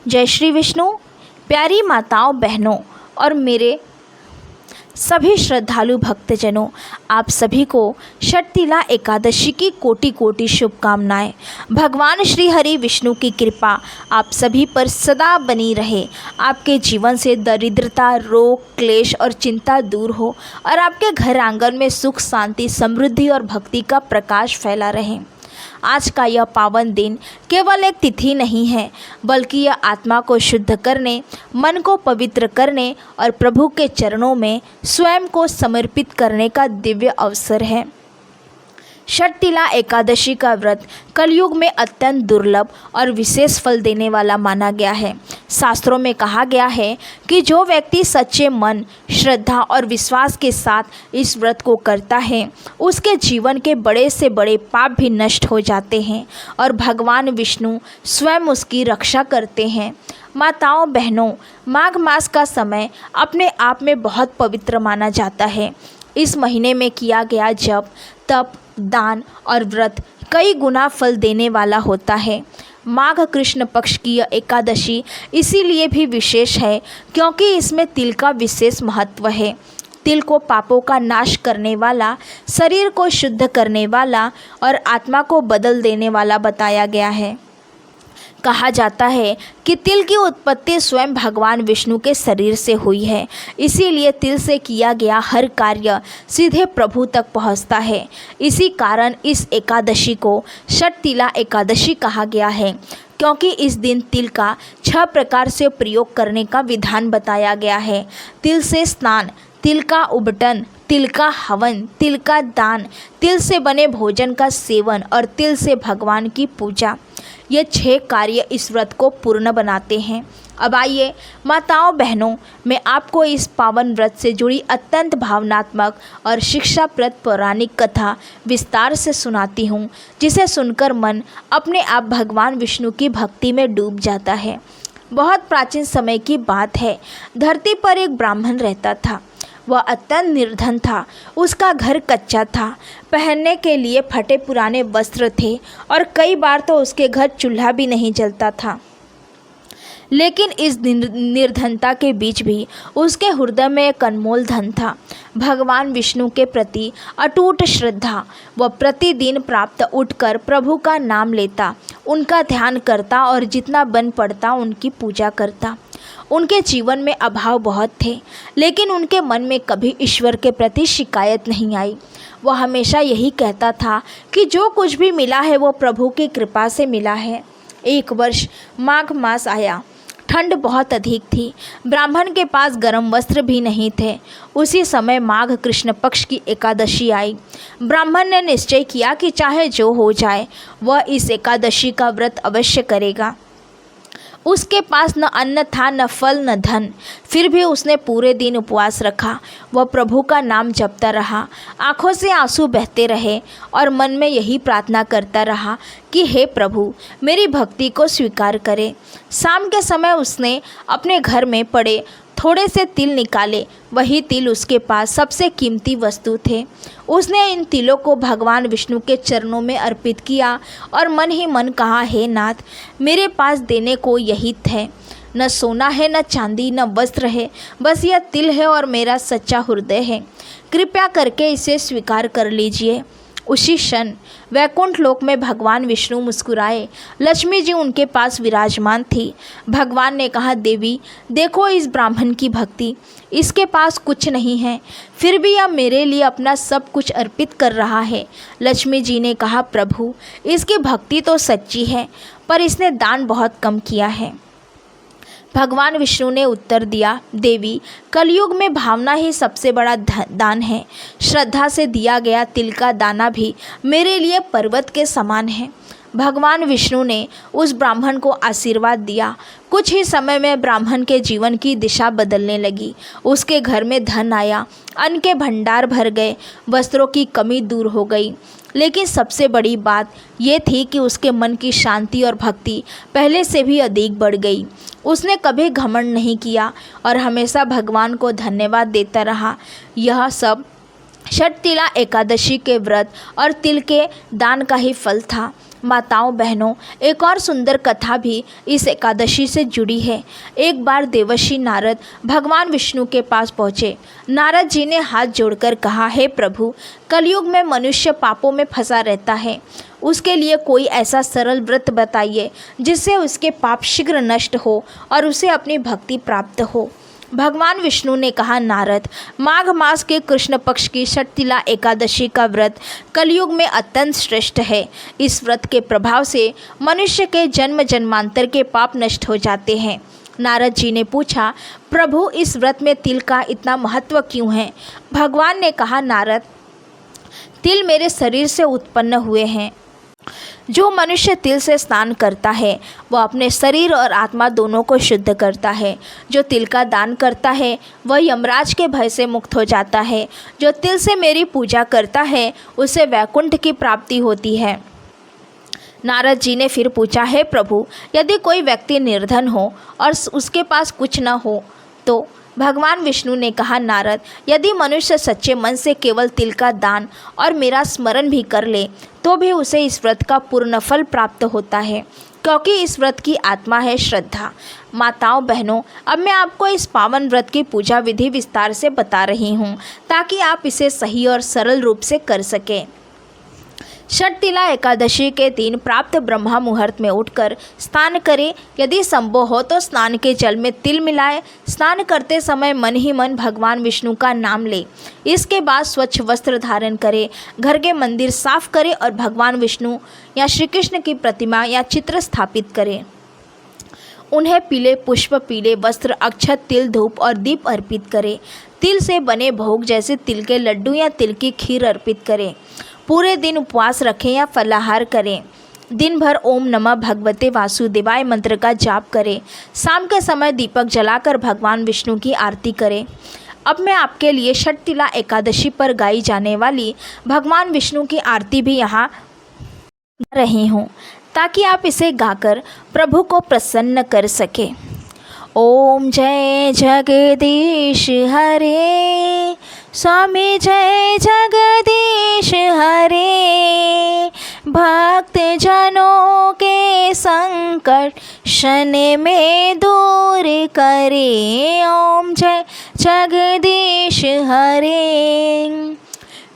जय श्री विष्णु। प्यारी माताओं, बहनों और मेरे सभी श्रद्धालु भक्तजनों, आप सभी को षटतिला एकादशी की कोटि कोटि शुभकामनाएं। भगवान श्री हरि विष्णु की कृपा आप सभी पर सदा बनी रहे। आपके जीवन से दरिद्रता, रोग, क्लेश और चिंता दूर हो और आपके घर आंगन में सुख, शांति, समृद्धि और भक्ति का प्रकाश फैला रहे। आज का यह पावन दिन केवल एक तिथि नहीं है, बल्कि यह आत्मा को शुद्ध करने, मन को पवित्र करने और प्रभु के चरणों में स्वयं को समर्पित करने का दिव्य अवसर है। षटतिला एकादशी का व्रत कलयुग में अत्यंत दुर्लभ और विशेष फल देने वाला माना गया है। शास्त्रों में कहा गया है कि जो व्यक्ति सच्चे मन, श्रद्धा और विश्वास के साथ इस व्रत को करता है, उसके जीवन के बड़े से बड़े पाप भी नष्ट हो जाते हैं और भगवान विष्णु स्वयं उसकी रक्षा करते हैं। माताओं, बहनों, माघ मास का समय अपने आप में बहुत पवित्र माना जाता है। इस महीने में किया गया जप, तप, दान और व्रत कई गुना फल देने वाला होता है। माघ कृष्ण पक्ष की यह एकादशी इसीलिए भी विशेष है क्योंकि इसमें तिल का विशेष महत्व है। तिल को पापों का नाश करने वाला, शरीर को शुद्ध करने वाला और आत्मा को बदल देने वाला बताया गया है। कहा जाता है कि तिल की उत्पत्ति स्वयं भगवान विष्णु के शरीर से हुई है, इसीलिए तिल से किया गया हर कार्य सीधे प्रभु तक पहुंचता है। इसी कारण इस एकादशी को षटतिला एकादशी कहा गया है, क्योंकि इस दिन तिल का 6 प्रकार से प्रयोग करने का विधान बताया गया है। तिल से स्नान, तिल का उबटन, तिल का हवन, तिल का दान, तिल से बने भोजन का सेवन और तिल से भगवान की पूजा। ये 6 कार्य इस व्रत को पूर्ण बनाते हैं। अब आइए माताओं, बहनों, मैं आपको इस पावन व्रत से जुड़ी अत्यंत भावनात्मक और शिक्षाप्रद पौराणिक कथा विस्तार से सुनाती हूँ, जिसे सुनकर मन अपने आप भगवान विष्णु की भक्ति में डूब जाता है। बहुत प्राचीन समय की बात है। धरती पर एक ब्राह्मण रहता था। वह अत्यंत निर्धन था। उसका घर कच्चा था, पहनने के लिए फटे पुराने वस्त्र थे और कई बार तो उसके घर चूल्हा भी नहीं जलता था। लेकिन इस निर्धनता के बीच भी उसके हृदय में एक अनमोल धन था, भगवान विष्णु के प्रति अटूट श्रद्धा। वह प्रतिदिन प्राप्त उठकर प्रभु का नाम लेता, उनका ध्यान करता और जितना बन पड़ता उनकी पूजा करता। उनके जीवन में अभाव बहुत थे, लेकिन उनके मन में कभी ईश्वर के प्रति शिकायत नहीं आई। वह हमेशा यही कहता था कि जो कुछ भी मिला है वो प्रभु की कृपा से मिला है। एक वर्ष माघ मास आया। ठंड बहुत अधिक थी। ब्राह्मण के पास गर्म वस्त्र भी नहीं थे। उसी समय माघ कृष्ण पक्ष की एकादशी आई। ब्राह्मण ने निश्चय किया कि चाहे जो हो जाए, वह इस एकादशी का व्रत अवश्य करेगा। उसके पास न अन्न था, न फल, न धन, फिर भी उसने पूरे दिन उपवास रखा। वह प्रभु का नाम जपता रहा, आंखों से आंसू बहते रहे और मन में यही प्रार्थना करता रहा कि हे प्रभु, मेरी भक्ति को स्वीकार करें। शाम के समय उसने अपने घर में पड़े थोड़े से तिल निकाले। वही तिल उसके पास सबसे कीमती वस्तु थे। उसने इन तिलों को भगवान विष्णु के चरणों में अर्पित किया और मन ही मन कहा, हे नाथ, मेरे पास देने को यही है। न सोना है, न चांदी, न वस्त्र है, बस यह तिल है और मेरा सच्चा हृदय है। कृपया करके इसे स्वीकार कर लीजिए। उसी क्षण वैकुंठ लोक में भगवान विष्णु मुस्कुराए। लक्ष्मी जी उनके पास विराजमान थी। भगवान ने कहा, देवी, देखो इस ब्राह्मण की भक्ति। इसके पास कुछ नहीं है, फिर भी यह मेरे लिए अपना सब कुछ अर्पित कर रहा है। लक्ष्मी जी ने कहा, प्रभु, इसकी भक्ति तो सच्ची है, पर इसने दान बहुत कम किया है। भगवान विष्णु ने उत्तर दिया, देवी, कलयुग में भावना ही सबसे बड़ा दान है। श्रद्धा से दिया गया तिल का दाना भी मेरे लिए पर्वत के समान है। भगवान विष्णु ने उस ब्राह्मण को आशीर्वाद दिया। कुछ ही समय में ब्राह्मण के जीवन की दिशा बदलने लगी। उसके घर में धन आया, अन्न के भंडार भर गए, वस्त्रों की कमी दूर हो गई। लेकिन सबसे बड़ी बात ये थी कि उसके मन की शांति और भक्ति पहले से भी अधिक बढ़ गई। उसने कभी घमंड नहीं किया और हमेशा भगवान को धन्यवाद देता रहा। यह सब षटतिला एकादशी के व्रत और तिल के दान का ही फल था। माताओं बहनों, एक और सुंदर कथा भी इस एकादशी से जुड़ी है। एक बार देवर्षि नारद भगवान विष्णु के पास पहुँचे। नारद जी ने हाथ जोड़कर कहा, हे प्रभु, कलयुग में मनुष्य पापों में फंसा रहता है। उसके लिए कोई ऐसा सरल व्रत बताइए जिससे उसके पाप शीघ्र नष्ट हो और उसे अपनी भक्ति प्राप्त हो। भगवान विष्णु ने कहा, नारद, माघ मास के कृष्ण पक्ष की षटतिला एकादशी का व्रत कलयुग में अत्यंत श्रेष्ठ है। इस व्रत के प्रभाव से मनुष्य के जन्म जन्मांतर के पाप नष्ट हो जाते हैं। नारद जी ने पूछा, प्रभु, इस व्रत में तिल का इतना महत्व क्यों है? भगवान ने कहा, नारद, तिल मेरे शरीर से उत्पन्न हुए हैं। जो मनुष्य तिल से स्नान करता है वह अपने शरीर और आत्मा दोनों को शुद्ध करता है। जो तिल का दान करता है वह यमराज के भय से मुक्त हो जाता है। जो तिल से मेरी पूजा करता है उसे वैकुंठ की प्राप्ति होती है। नारद जी ने फिर पूछा, हे प्रभु, यदि कोई व्यक्ति निर्धन हो और उसके पास कुछ न हो तो? भगवान विष्णु ने कहा, नारद, यदि मनुष्य सच्चे मन से केवल तिल का दान और मेरा स्मरण भी कर ले तो भी उसे इस व्रत का पूर्ण फल प्राप्त होता है, क्योंकि इस व्रत की आत्मा है श्रद्धा। माताओं बहनों, अब मैं आपको इस पावन व्रत की पूजा विधि विस्तार से बता रही हूँ ताकि आप इसे सही और सरल रूप से कर सकें। षटतिला एकादशी के दिन प्राप्त ब्रह्मा मुहूर्त में उठकर स्नान करें। यदि संभव हो तो स्नान के जल में तिल मिलाएं। स्नान करते समय मन ही मन भगवान विष्णु का नाम लें। इसके बाद स्वच्छ वस्त्र धारण करें, घर के मंदिर साफ करें और भगवान विष्णु या श्री कृष्ण की प्रतिमा या चित्र स्थापित करें। उन्हें पीले पुष्प, पीले वस्त्र, अक्षत, तिल, धूप और दीप अर्पित करें। तिल से बने भोग जैसे तिल के लड्डू या तिल की खीर अर्पित करें। पूरे दिन उपवास रखें या फलाहार करें। दिन भर ओम नमः भगवते वासुदेवाय मंत्र का जाप करें। शाम के समय दीपक जलाकर भगवान विष्णु की आरती करें। अब मैं आपके लिए षटतिला एकादशी पर गाई जाने वाली भगवान विष्णु की आरती भी यहाँ गा रही हूँ ताकि आप इसे गाकर प्रभु को प्रसन्न कर सके। ओम जय जगदीश हरे, स्वामी जय जगदीश हरे, भक्त जनों के संकट क्षण में दूर करे। ओम जय जगदीश हरे,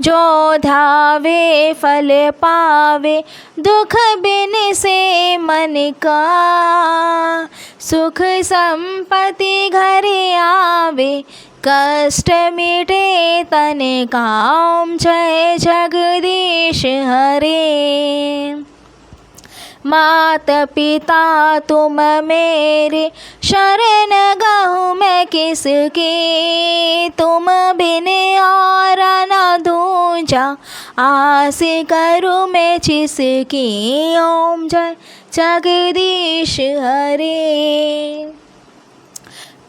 जो धावे फल पावे, दुख बिन से मन का, सुख संपत्ति घर आवे, कष्ट मिटे तन का। ओम जय जगदीश हरे, मात पिता तुम मेरे, शरण गहूँ मैं किसके, तुम बिन और न दूजा, आस करूँ मैं जिसकी। ओम जय जगदीश हरे,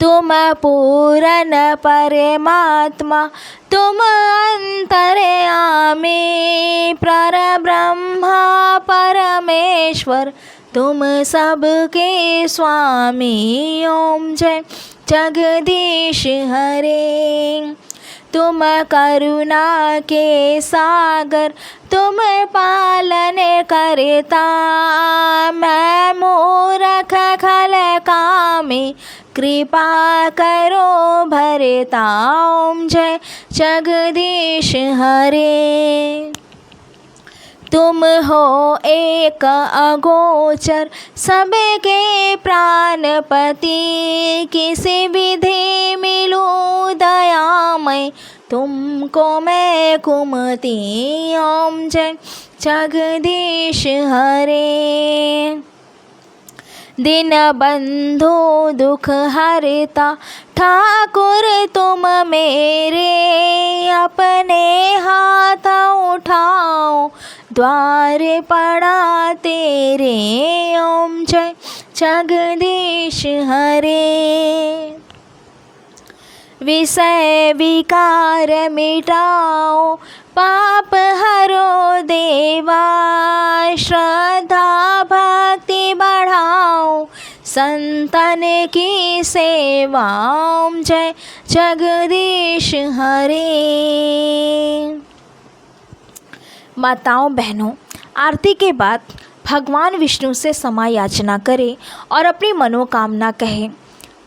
तुम पूर्ण परमात्मा, तुम अंतर्यामी, परब्रह्मा परमेश्वर, तुम सबके स्वामी। ओम जय जगदीश हरे, तुम करुणा के सागर, तुम पालन करता, मैं मूर्ख खल कामी, कृपा करो भरता। ओम जय जगदीश हरे, तुम हो एक अगोचर, सबके प्राणपति, किसी विधि मिलूं दयामय, तुमको मैं कुमति। ओम जय जगदीश हरे, दिन बंधु दुख हरता, ठाकुर तुम मेरे, अपने हाथ उठाओ, द्वार पड़ा तेरे। ओम जय जगदीश हरे, विषय विकार मिटाओ, पाप हरो देवा, श्रद्धा भक्ति बढ़ाओ, संतन की सेवा। ओम जय जगदीश हरे। माताओं बहनों, आरती के बाद भगवान विष्णु से क्षमा याचना करें और अपनी मनोकामना कहें।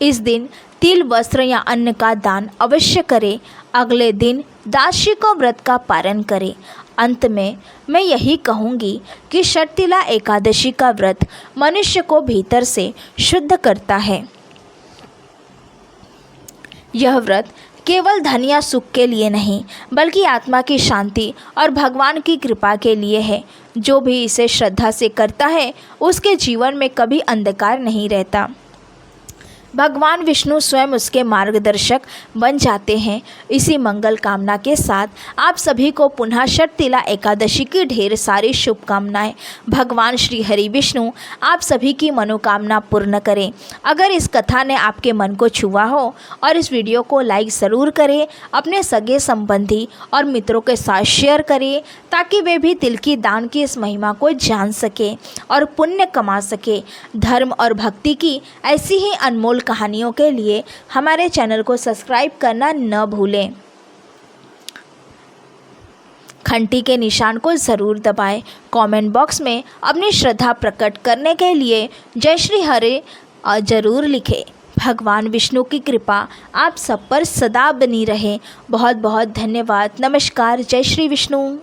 इस दिन तिल, वस्त्र या अन्न का दान अवश्य करें। अगले दिन दार्शिक व्रत का पालन करें। अंत में मैं यही कहूँगी कि षटतिला एकादशी का व्रत मनुष्य को भीतर से शुद्ध करता है। यह व्रत केवल धन या सुख के लिए नहीं, बल्कि आत्मा की शांति और भगवान की कृपा के लिए है। जो भी इसे श्रद्धा से करता है उसके जीवन में कभी अंधकार नहीं रहता। भगवान विष्णु स्वयं उसके मार्गदर्शक बन जाते हैं। इसी मंगल कामना के साथ आप सभी को पुनः षटतिला एकादशी की ढेर सारी शुभकामनाएं। भगवान श्री हरि विष्णु आप सभी की मनोकामना पूर्ण करें। अगर इस कथा ने आपके मन को छुआ हो और इस वीडियो को लाइक ज़रूर करें, अपने सगे संबंधी और मित्रों के साथ शेयर करें ताकि वे भी तिल की दान की इस महिमा को जान सके और पुण्य कमा सके। धर्म और भक्ति की ऐसी ही अनमोल कहानियों के लिए हमारे चैनल को सब्सक्राइब करना न भूलें। घंटी के निशान को ज़रूर दबाएं। कमेंट बॉक्स में अपनी श्रद्धा प्रकट करने के लिए जय श्री हरि जरूर लिखें। भगवान विष्णु की कृपा आप सब पर सदा बनी रहे। बहुत बहुत धन्यवाद। नमस्कार। जय श्री विष्णु।